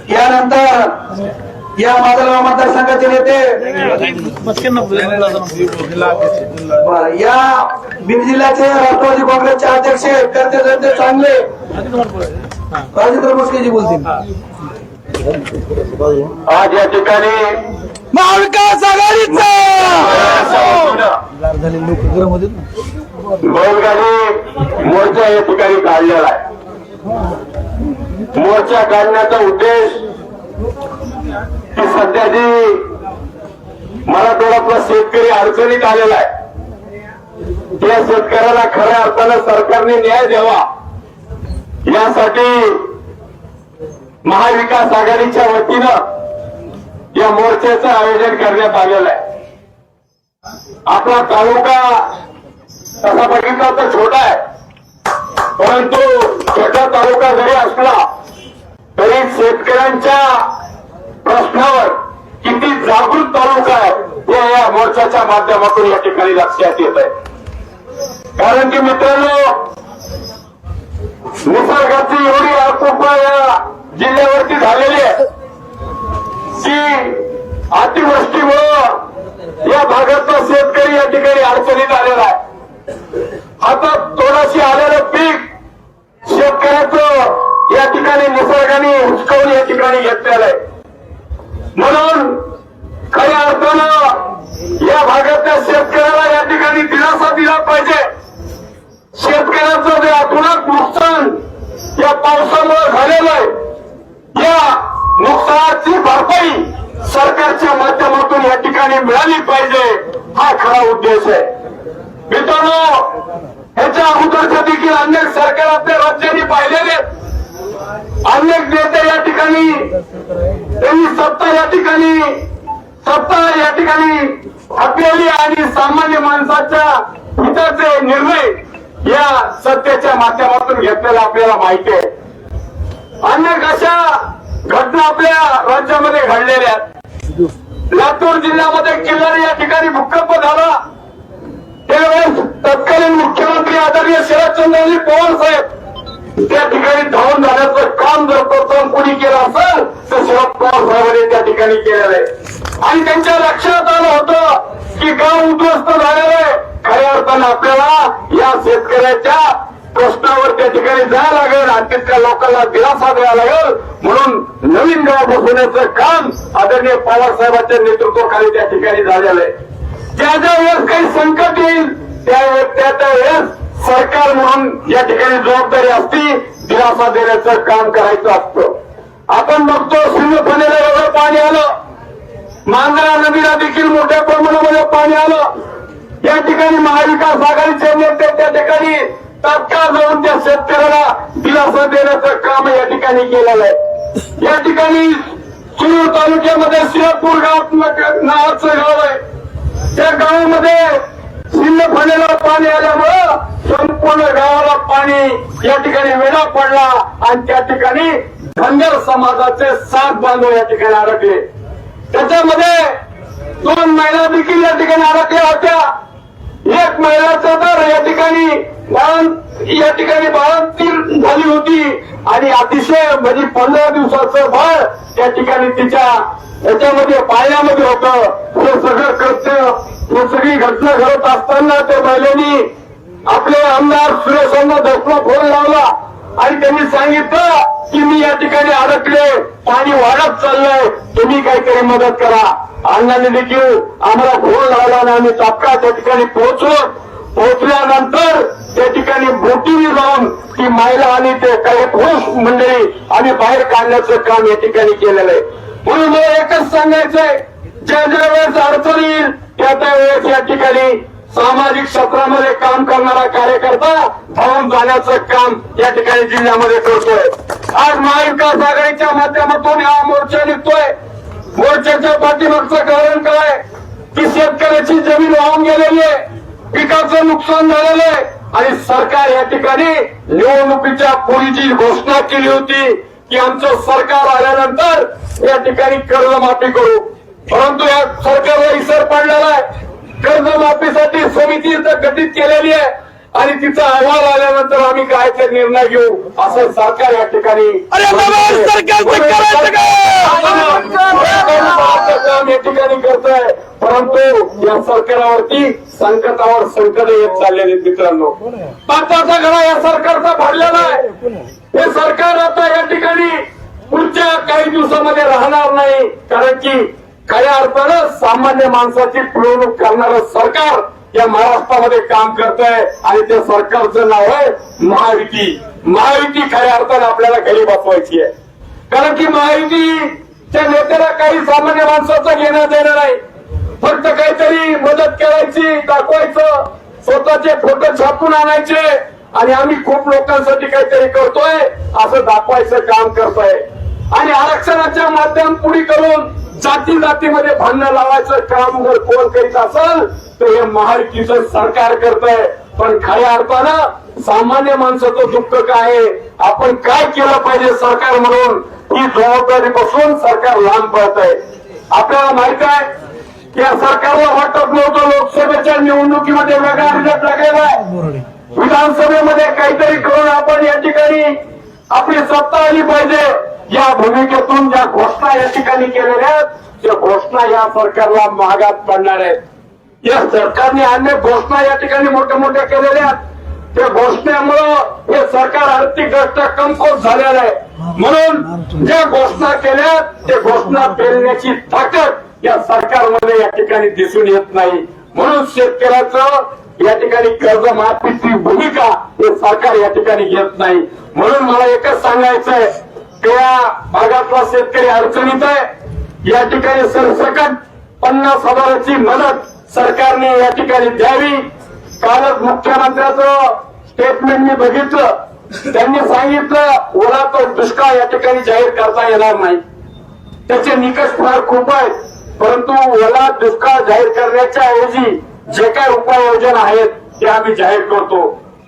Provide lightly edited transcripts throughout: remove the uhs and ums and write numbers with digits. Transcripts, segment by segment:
यानंतर या माजलगाव मतदारसंघाचे नेते या बीड जिल्ह्याचे राष्ट्रवादी काँग्रेसचे अध्यक्ष करते चांगले राजेंद्र मुस्केजी बोलतील। आज या ठिकाणी महाविकास आघाडीचा बैलगाडी मोर्चा या ठिकाणी काढलेला आहे। मोर्चा काढण्याचा उद्देश की सध्या जी मराठवाड्यातला शेतकरी अडचणीत आलेला आहे त्या शेतकऱ्याला खऱ्या अर्थानं सरकारने न्याय द्यावा यासाठी महाविकास आघाडीच्या वतीनं या मोर्चाचं आयोजन करण्यात आलेलं आहे। आपला तालुका तसा बघितला तर छोटा आहे, परंतु छोटा तालुका जरी असला तरी शेतकऱ्यांच्या प्रश्नावर किती जागृत तालुका आहे हे या मोर्चाच्या माध्यमातून या ठिकाणी लक्षात येत आहे। कारण की मित्रांनो, निसर्गाची एवढी आकुपा या जिल्ह्यावरती झालेली आहे की अतिवृष्टीमुळं या भागातला शेतकरी या ठिकाणी अडचणीत आलेला आहे। हातात थोडीशी आलेलं पीक शेतकऱ्याचं या ठिकाणी निसर्गाने हुसकावून या ठिकाणी घेतलेलं आहे। म्हणून खऱ्या अर्थानं या भागातल्या शेतकऱ्याला या ठिकाणी दिलासा दिला पाहिजे। शेतकऱ्याचं जे अतोनात नुकसान या पावसामुळे झालेलं आहे, या नुकसानाची भरपाई सरकारच्या माध्यमातून या ठिकाणी मिळाली पाहिजे, हा खरा उद्देश आहे। मित्रांनो, ह्याच्या अगोदरच्या देखील अनेक सरकार आपल्या राज्यांनी पाहिलेले, अनेक नेते या ठिकाणी त्यांनी सत्ता या ठिकाणी आपल्याली आणि सामान्य माणसाच्या हिताचे निर्णय या सत्तेच्या माध्यमातून घेतलेला आपल्याला माहिती आहे। अनेक अशा घटना आपल्या राज्यामध्ये घडलेल्या आहेत। लातूर जिल्ह्यामध्ये किल्लारी या ठिकाणी भूकंप झाला, त्यावेळेस तत्कालीन मुख्यमंत्री आदरणीय शरदचंद्रजी पवार साहेब त्या ठिकाणी धावून जाण्याचं काम जर प्रथम कोणी केलं असेल तर शरद पवार साहेबांनी त्या ठिकाणी केलेलं आहे। आणि त्यांच्या लक्षात आलं होतं की गाव उद्ध्वस्त झालेलं आहे, खऱ्या अर्थानं आपल्याला या शेतकऱ्याच्या प्रश्नावर त्या ठिकाणी जायला लागेल आणि तिथल्या लोकांना दिलासा द्यावा लागेल। म्हणून नवीन गाव बसवण्याचं काम आदरणीय पवार साहेबांच्या नेतृत्वाखाली त्या ठिकाणी झालेलं आहे। ज्या ज्या वेळेस काही संकट येईल त्या वेळेस सरकार म्हणून या ठिकाणी जबाबदारी असती, दिलासा देण्याचं काम करायचं असतं। आपण बघतो सिंधफणीला एवढं पाणी आलं, मांजरा नदीला देखील मोठ्या प्रमाणामध्ये पाणी आलं। या ठिकाणी महाविकास आघाडीचे नेते त्या ठिकाणी तात्काळ जाऊन त्या शेतकऱ्याला दिलासा देण्याचं काम या ठिकाणी केलेलं आहे। या ठिकाणी शिरूर तालुक्यामध्ये शिरपूर गाव नावाचं गाव आहे, त्या गावामध्ये सिंधफणीला पाणी आल्यामुळं संपूर्ण गावाला पाणी या ठिकाणी वेढा पडला आणि त्या ठिकाणी धनगर समाजाचे 7 बांधव या ठिकाणी अडकले। त्याच्यामध्ये 2 महिला देखील या ठिकाणी अडकल्या होत्या। एक महिलाचा तर या ठिकाणी बाळंतीण झाली होती आणि अतिशय म्हणजे 15 दिवसाचं बाळ त्या ठिकाणी तिच्या याच्यामध्ये पाळण्यामध्ये होतं। हे सगळं कृत्य, ही सगळी घटना घडत असताना त्या महिलेनी आपले आमदार सुरेशांना दसला फोन लावला आणि त्यांनी सांगितलं की मी या ठिकाणी अडकले, पाणी वाढत चाललंय, तुम्ही काहीतरी मदत करा। अण्णांनी देखील आम्हाला फोन लावला आणि आम्ही तात्काळ त्या ठिकाणी पोहोचल्यानंतर त्या ठिकाणी बोटीने जाऊन ती महिला आणि ते काही पुरुष मंडळी आम्ही बाहेर काढण्याचं काम या ठिकाणी केलेलं आहे। म्हणून मला एकच सांगायचंय, ज्या ज्या वेळेस अडचण येईल त्या वेळेस या ठिकाणी सामाजिक क्षेत्रामध्ये काम करणारा कार्यकर्ता धावून जाण्याचं काम या ठिकाणी जिल्ह्यामध्ये करतोय। आज महाविकास आघाडीच्या माध्यमातून हा मोर्चा निघतोय। मोर्चाच्या पाठीमागचं कारण काय की शेतकऱ्याची जमीन वाहून गेलेली आहे, पिकाचं नुकसान झालेलं आहे आणि सरकार या ठिकाणी निवडणुकीच्या पूर्वीची घोषणा केली होती की आमचं सरकार आल्यानंतर या ठिकाणी कर्जमाफी करू, परंतु या सरकारला विसर पडलेला आहे। कर्जमाफीसाठी समिती गठीत केलेली आहे आणि तिचा अहवाल आल्यानंतर आम्ही काय ते निर्णय घेऊ असं सरकार या ठिकाणी अरे बाबा, सरकारचं करायचं काम या ठिकाणी करत आहे. परंतु या सरकारावरती संकटावर संकट येत चाललेले आहेत मित्रांनो. पाटाचा घडा या सरकारचा भरलेला आहे. हे सरकार आता या ठिकाणी पुढच्या काही दिवसामध्ये राहणार नाही, कारण की खऱ्या अर्थानं सामान्य माणसाची पिळवणूक करणारं सरकार या महाराष्ट्रामध्ये काम करत आहे. आणि त्या सरकारचं नाव आहे महायुती. महायुती खऱ्या अर्थानं आपल्याला घरी बसवायची आहे, कारण की महायुतीच्या नेत्याला काही सामान्य माणसाचं घेणं देणं नाही. फक्त काहीतरी मदत करायची, दाखवायचं, स्वतःचे फोटो छापून आणायचे आणि आम्ही खूप लोकांसाठी काहीतरी करतोय असं दाखवायचं काम करतोय. आणि आरक्षणाच्या माध्यम पुढे करून जाती जातीमध्ये भांडणं लावायचं काम जर कोण करीत असेल तर हे महायुतीचं सरकार करतंय. पण खऱ्या अर्थानं सामान्य माणसाचं दुःख काय आहे, आपण काय केलं पाहिजे सरकार म्हणून, ही जबाबदारीपासून सरकार लांब पडत आहे. आपल्याला माहित आहे की या सरकारला वाटत नव्हतं लोकसभेच्या निवडणुकीमध्ये वेगळा रिझल्ट लागलेला आहे. विधानसभेमध्ये काहीतरी करून आपण या ठिकाणी आपली सत्ता आली पाहिजे या भूमिकेतून ज्या घोषणा या ठिकाणी केलेल्या आहेत त्या घोषणा या सरकारला महागात पडणार आहेत. या सरकारने अनेक घोषणा या ठिकाणी मोठ्या मोठ्या केलेल्या आहेत. त्या घोषणेमुळं हे सरकार आर्थिकदृष्ट्या कमकुवत झालेलं आहे. म्हणून ज्या घोषणा केल्या त्या घोषणा पेलण्याची ताकद या सरकारमध्ये या ठिकाणी दिसून येत नाही. म्हणून शेतकऱ्याचं या ठिकाणी कर्जमाफीची भूमिका हे सरकार या ठिकाणी घेत नाही. म्हणून मला एकच सांगायचं आहे की या भागातला शेतकरी अडचणीत आहे. या ठिकाणी सरसकट 50,000ची मदत सरकारने या ठिकाणी द्यावी. कालच मुख्यमंत्र्याचं स्टेटमेंट मी बघितलं. त्यांनी सांगितलं ओला तो दुष्काळ या ठिकाणी जाहीर करता येणार नाही. त्याचे निकष फार खूप आहेत, परंतु ओला दुष्काळ जाहीर करण्याच्या ऐवजी जे काय उपाययोजना आहेत ते आम्ही जाहीर करतो.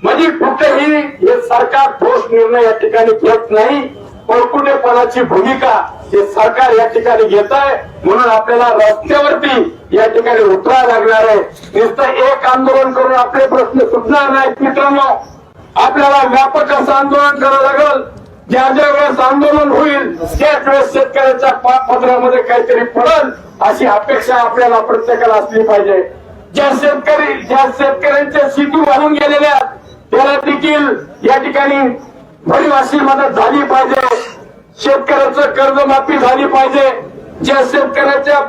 म्हणजे कुठेही हे सरकार ठोस निर्णय या ठिकाणी घेत नाही. पळकुटेपणाची भूमिका हे सरकार या ठिकाणी घेत आहे. म्हणून आपल्याला रस्त्यावरती या ठिकाणी उतरावं लागणार आहे. नुसतं एक आंदोलन करून आपले प्रश्न सुटणार नाहीत मित्रांनो. आपल्याला व्यापक असं आंदोलन करावं लागेल. ज्या ज्या वेळेस आंदोलन होईल त्याच वेळेस शेतकऱ्याच्या पदरामध्ये काहीतरी पडेल अशी अपेक्षा आपल्याला प्रत्येकाला असली पाहिजे. ज्या शेतकऱ्यांच्या शेती वाहून गेलेल्या त्याला देखील या ठिकाणी भरीव अशी मदत झाली पाहिजे. शेतकऱ्याचं कर्जमाफी झाली पाहिजे. ज्या शेतकऱ्यांच्या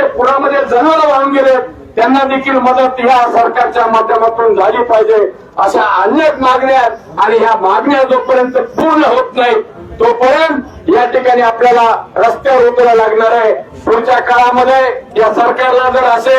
पुरामध्ये जनावरं वाहून गेले त्यांना देखील मदत या सरकारच्या माध्यमातून झाली पाहिजे. अशा अनेक मागण्या आहेत आणि ह्या मागण्या जोपर्यंत पूर्ण होत नाही तोपर्यंत या ठिकाणी आपल्याला रस्त्यावर उतरावं लागणार आहे. पुढच्या काळामध्ये या सरकारला जर असे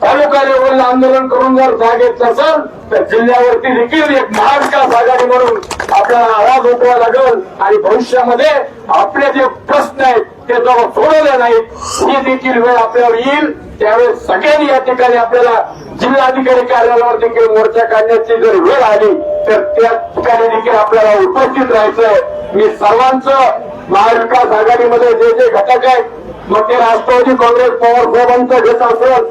तालुका लेवलला आंदोलन करून जर जाग येत नसेल तर जिल्ह्यावरती देखील एक महाविकास आघाडी म्हणून आपल्याला आवाज उठवावा लागेल. आणि भविष्यामध्ये आपले जे प्रश्न आहेत ते जर सोडवले नाहीत ही देखील वेळ आपल्यावर येईल. त्यावेळेस सगळ्यांनी या ठिकाणी आपल्याला जिल्हाधिकारी कार्यालयावर देखील मोर्चा काढण्याची जर वेळ आली तर त्या ठिकाणी देखील आपल्याला उपस्थित राहायचंय. मी सर्वांचं महाविकास आघाडीमध्ये जे जे घटक आहेत मग ते राष्ट्रवादी काँग्रेस पवार साहेबांचं गट असेल,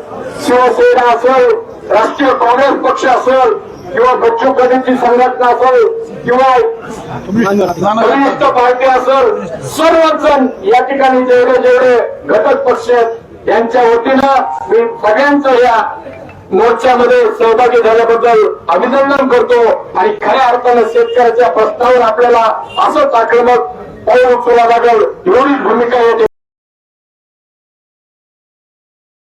शिवसेना असेल, राष्ट्रीय काँग्रेस पक्ष असेल किंवा बच्चू कडूंची संघटना असेल किंवा कम्युनिस्ट पार्टी असेल, सर्वजण या ठिकाणी जेवढे घटक पक्ष आहेत यांच्या वतीनं मी सगळ्यांचं या मोर्चामध्ये सहभागी झाल्याबद्दल अभिनंदन करतो. आणि खऱ्या अर्थानं शेतकऱ्याच्या प्रश्नावर आपल्याला असंच आक्रमक पाऊल उचलावं लागेल एवढीच भूमिका